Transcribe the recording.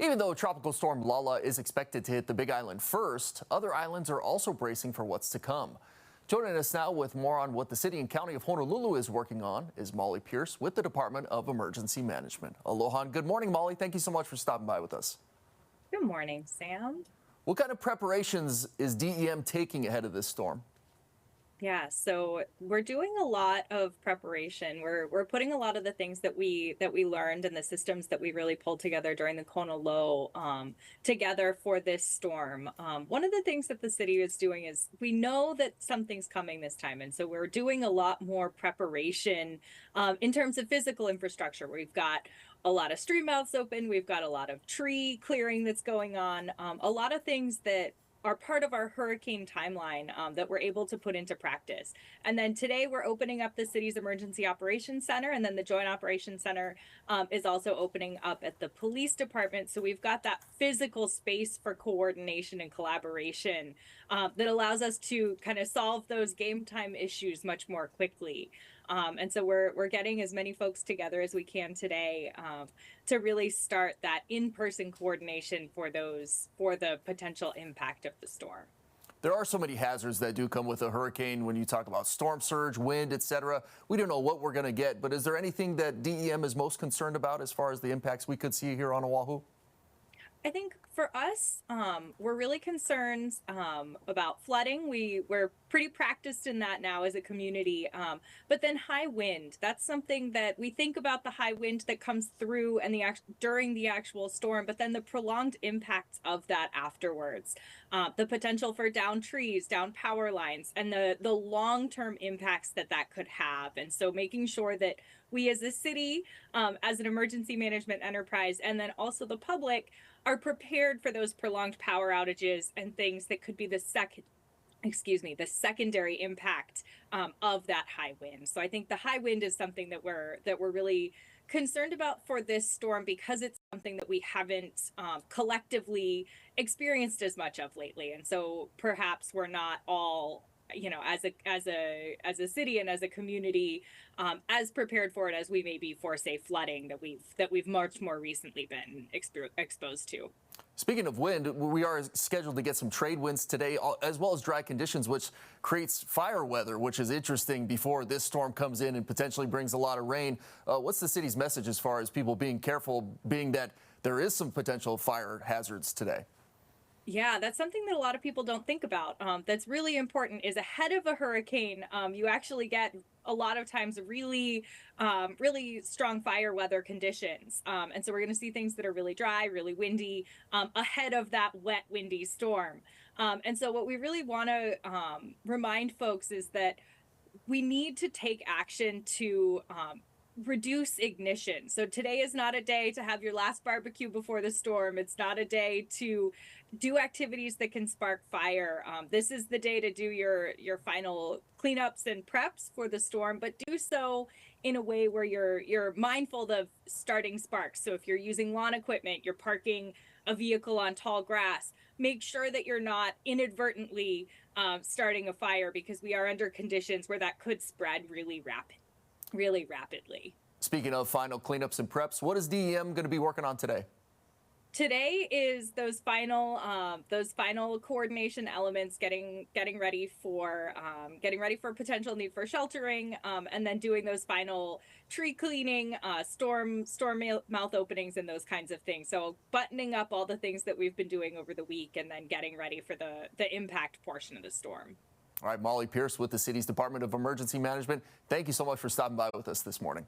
Even though Tropical Storm Lala is expected to hit the Big Island first, other islands are also bracing for what's to come. Joining us now with more on what the city and county of Honolulu is working on is Molly Pierce with the Department of Emergency Management. Aloha and good morning, Molly. Thank you so much for stopping by with us. Good morning, Sam. What kind of preparations is DEM taking ahead of this storm? Yeah, so we're doing a lot of preparation. We're putting a lot of the things that we learned and the systems that we really pulled together during the Kona Low together for this storm. One of the things that the city is doing is we know that something's coming this time, and so we're doing a lot more preparation in terms of physical infrastructure. We've got a lot of stream mouths open. We've got a lot of tree clearing that's going on. A lot of things that are part of our hurricane timeline that we're able to put into practice. And then today we're opening up the city's Emergency Operations Center, and then the Joint Operations Center is also opening up at the police department. So we've got that physical space for coordination and collaboration that allows us to kind of solve those game time issues much more quickly. And so we're getting as many folks together as we can today to really start that in-person coordination for the potential impact of the storm. There are so many hazards that do come with a hurricane when you talk about storm surge, wind, etc. We don't know what we're going to get, but is there anything that DEM is most concerned about as far as the impacts we could see here on Oahu? I think for us, we're really concerned about flooding. We're pretty practiced in that now as a community. But then high wind, that's something that we think about, the high wind that comes through and during the actual storm, but then the prolonged impacts of that afterwards. The potential for down trees, down power lines, and the long-term impacts that could have. And so making sure that we as a city, as an emergency management enterprise, and then also the public are prepared for those prolonged power outages and things that could be the secondary impact of that high wind. So I think the high wind is something that we're really concerned about for this storm because it's something that we haven't collectively experienced as much of lately. And so perhaps we're not all, as a city and as a community, as prepared for it as we may be for, say, flooding that we've much more recently been exposed to. Speaking of wind, we are scheduled to get some trade winds today, as well as dry conditions, which creates fire weather, which is interesting before this storm comes in and potentially brings a lot of rain. What's the city's message as far as people being careful, being that there is some potential fire hazards today? Yeah, that's something that a lot of people don't think about. That's really important is ahead of a hurricane, you actually get a lot of times really strong fire weather conditions. And so we're going to see things that are really dry, really windy ahead of that wet, windy storm. And so what we really want to remind folks is that we need to take action to reduce ignition. So today is not a day to have your last barbecue before the storm. It's not a day to do activities that can spark fire. This is the day to do your final cleanups and preps for the storm, but do so in a way where you're mindful of starting sparks. So if you're using lawn equipment, you're parking a vehicle on tall grass, make sure that you're not inadvertently starting a fire, because we are under conditions where that could spread really rapidly. Speaking of final cleanups and preps, what is DEM going to be working on today? Today is those final coordination elements, getting ready for potential need for sheltering, and then doing those final tree cleaning, storm mouth openings, and those kinds of things. So buttoning up all the things that we've been doing over the week, and then getting ready for the impact portion of the storm. All right, Molly Pierce with the city's Department of Emergency Management. Thank you so much for stopping by with us this morning.